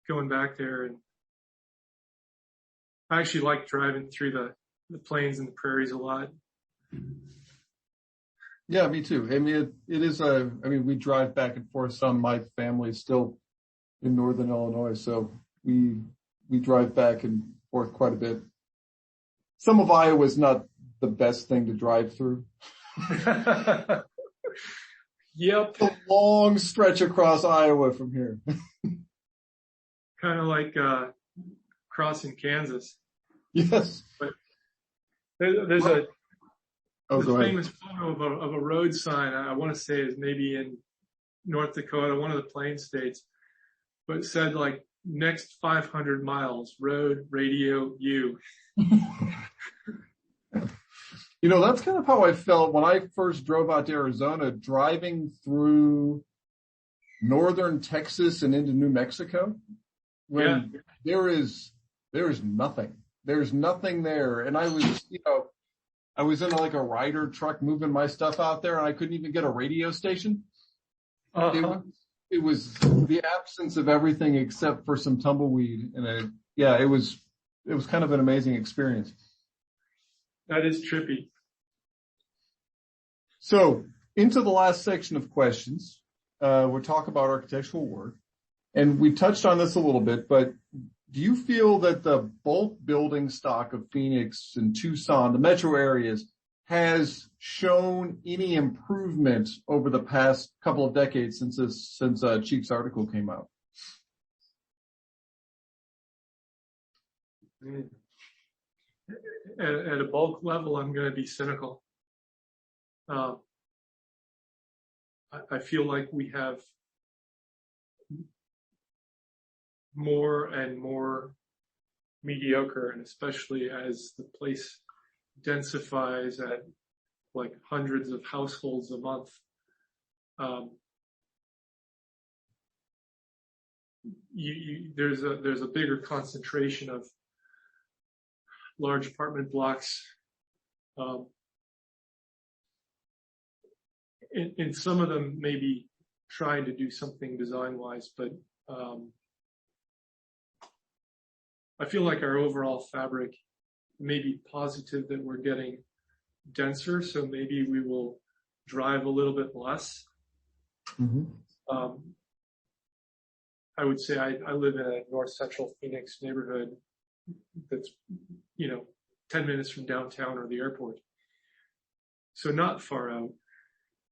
going back there, and I actually like driving through the plains and the prairies a lot. Yeah, me too. I mean, it is we drive back and forth some. My family's still in northern Illinois, so we drive back and forth quite a bit. Some of Iowa is not the best thing to drive through. Yep. A long stretch across Iowa from here. Kind of like crossing Kansas. Yes. But there's a famous photo of a road sign. I want to say is maybe in North Dakota, one of the Plains states, but it said like next 500 miles, road, radio, you. You know, that's kind of how I felt when I first drove out to Arizona, driving through northern Texas and into New Mexico. When there is nothing. There's nothing there. And I was in like a Ryder truck moving my stuff out there, and I couldn't even get a radio station. Uh-huh. It was the absence of everything except for some tumbleweed. And it was kind of an amazing experience. That is trippy. So into the last section of questions, we'll talk about architectural work. And we touched on this a little bit, but do you feel that the bulk building stock of Phoenix and Tucson, the metro areas, has shown any improvement over the past couple of decades since Cheek's article came out? At a bulk level, I'm going to be cynical. I feel like we have more and more mediocre, and especially as the place densifies at like hundreds of households a month. There's a bigger concentration of large apartment blocks. In some of them maybe trying to do something design-wise, but I feel like our overall fabric may be positive that we're getting denser, so maybe we will drive a little bit less. Mm-hmm. I would say I live in a north central Phoenix neighborhood that's, 10 minutes from downtown or the airport. So not far out.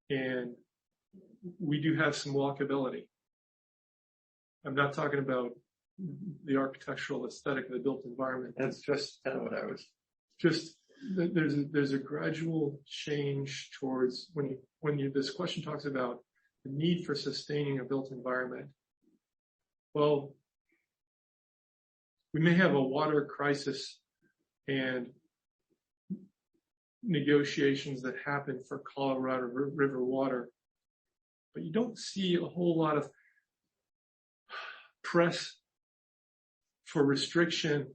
And we do have some walkability. I'm not talking about the architectural aesthetic of the built environment. That's just kind of what I was. Just there's a gradual change towards when this question talks about the need for sustaining a built environment. Well, we may have a water crisis and negotiations that happen for Colorado River water, but you don't see a whole lot of press for restriction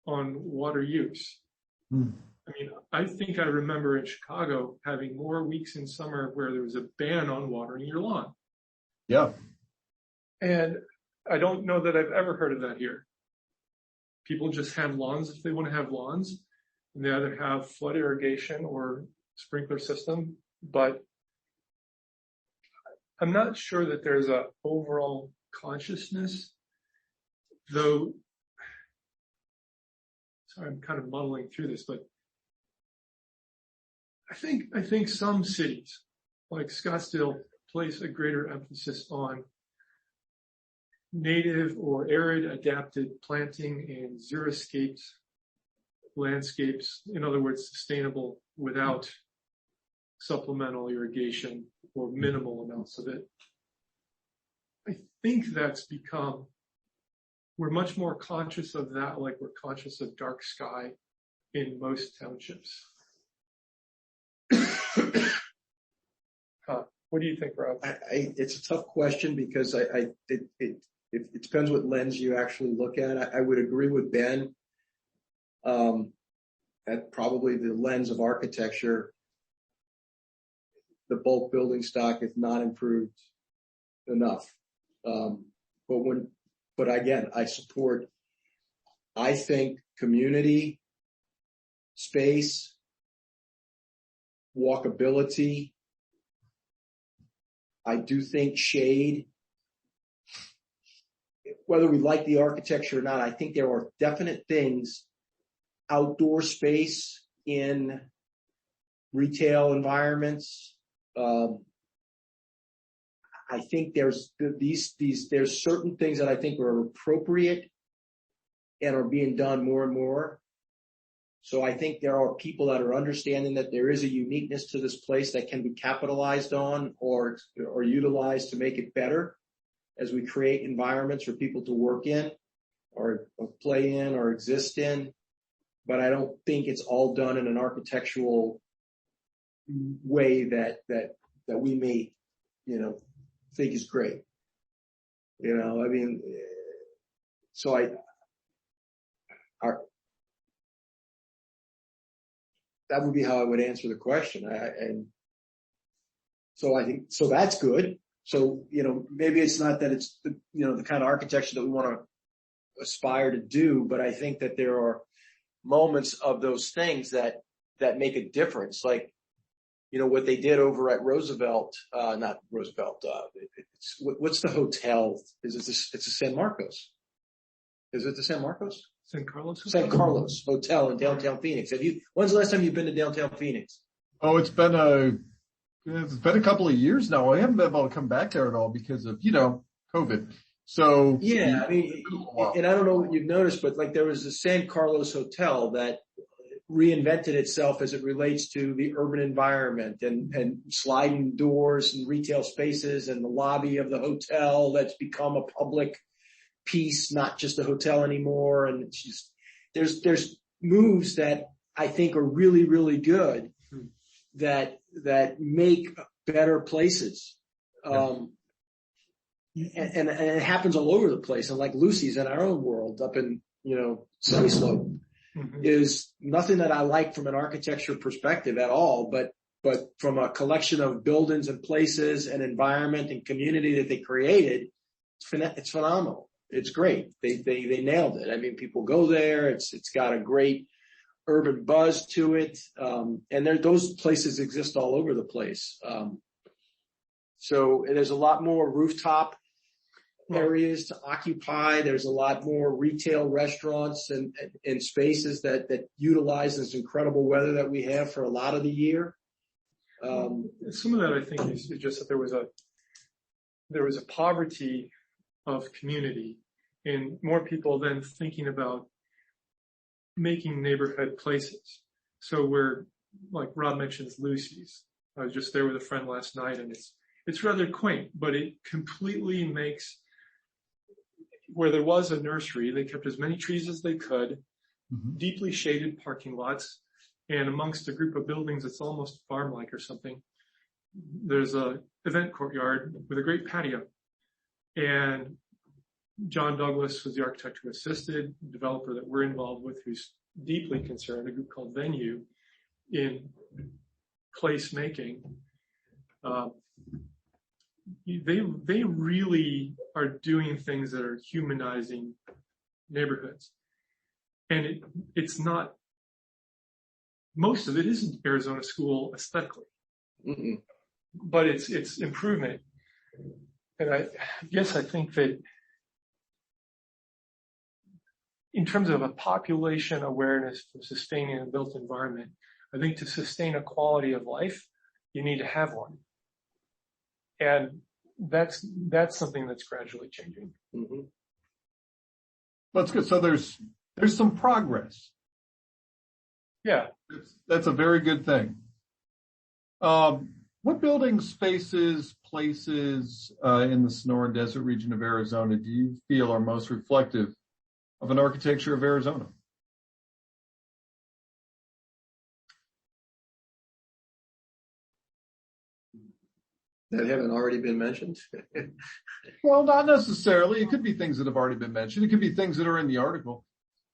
on water use. Mm. I mean, I think I remember in Chicago having more weeks in summer where there was a ban on watering your lawn. Yeah. And I don't know that I've ever heard of that here. People just have lawns if they want to have lawns, and they either have flood irrigation or sprinkler system, but I'm not sure that there's a overall consciousness, though. Sorry, I'm kind of muddling through this, but I think some cities, like Scottsdale, place a greater emphasis on native or arid adapted planting and xeriscapes landscapes, in other words, sustainable without supplemental irrigation or minimal amounts of it. I think that's become, we're much more conscious of that, like we're conscious of dark sky in most townships. What do you think, Rob? It's a tough question because it depends what lens you actually look at. I would agree with Ben. At probably the lens of architecture, the bulk building stock is not improved enough. But when but again, I think community, space, walkability. I do think shade. Whether we like the architecture or not, I think there are definite things, outdoor space in retail environments. I think there's certain things that I think are appropriate and are being done more and more. So I think there are people that are understanding that there is a uniqueness to this place that can be capitalized on or utilized to make it better as we create environments for people to work in or play in or exist in. But I don't think it's all done in an architectural way that we may, think is great. I mean, so that would be how I would answer the question. And so I think, so that's good. So, maybe it's not that it's the kind of architecture that we want to aspire to do, but I think that there are moments of those things that make a difference. Like, what they did over at Roosevelt, not Roosevelt, what's the hotel? It's the San Marcos. Is it the San Marcos? San Carlos Hotel in downtown Phoenix. When's the last time you've been to downtown Phoenix? Oh, it's been a couple of years now. I haven't been able to come back there at all because of, COVID. So yeah, I mean, and I don't know what you've noticed, but like there was the San Carlos Hotel that reinvented itself as it relates to the urban environment and sliding doors and retail spaces and the lobby of the hotel that's become a public piece, not just a hotel anymore. And it's just, there's moves that I think are really, really good that make better places. And it happens all over the place. And like Lucy's in our own world up in, Sunny Slope is nothing that I like from an architecture perspective at all, but from a collection of buildings and places and environment and community that they created, it's phenomenal. It's great. They nailed it. I mean, people go there. It's got a great urban buzz to it. And those places exist all over the place. So there's a lot more rooftop areas to occupy. There's a lot more retail restaurants and spaces that utilize this incredible weather that we have for a lot of the year. Some of that I think is just that there was a poverty of community and more people then thinking about making neighborhood places. So where, like Rob mentions, Lucy's. I was just there with a friend last night and it's rather quaint, but it completely makes, where there was a nursery, they kept as many trees as they could, deeply shaded parking lots, and amongst a group of buildings that's almost farm-like or something, there's a event courtyard with a great patio. And John Douglas was the architect who assisted, the developer that we're involved with, who's deeply concerned, a group called Venue, in place making. They really are doing things that are humanizing neighborhoods. And it's not, most of it isn't Arizona School aesthetically, but it's improvement. And I guess I think that in terms of a population awareness for sustaining a built environment, I think to sustain a quality of life, you need to have one. And that's something that's gradually changing. That's good. So there's some progress. Yeah. That's a very good thing. What building spaces, places in the Sonoran Desert region of Arizona do you feel are most reflective of an architecture of Arizona? That haven't already been mentioned? Well, not necessarily. It could be things that have already been mentioned. It could be things that are in the article.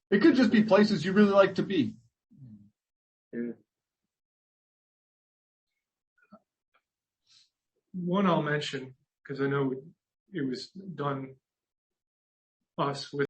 It could just be places you really like to be. Yeah. One I'll mention, because I know it was done us with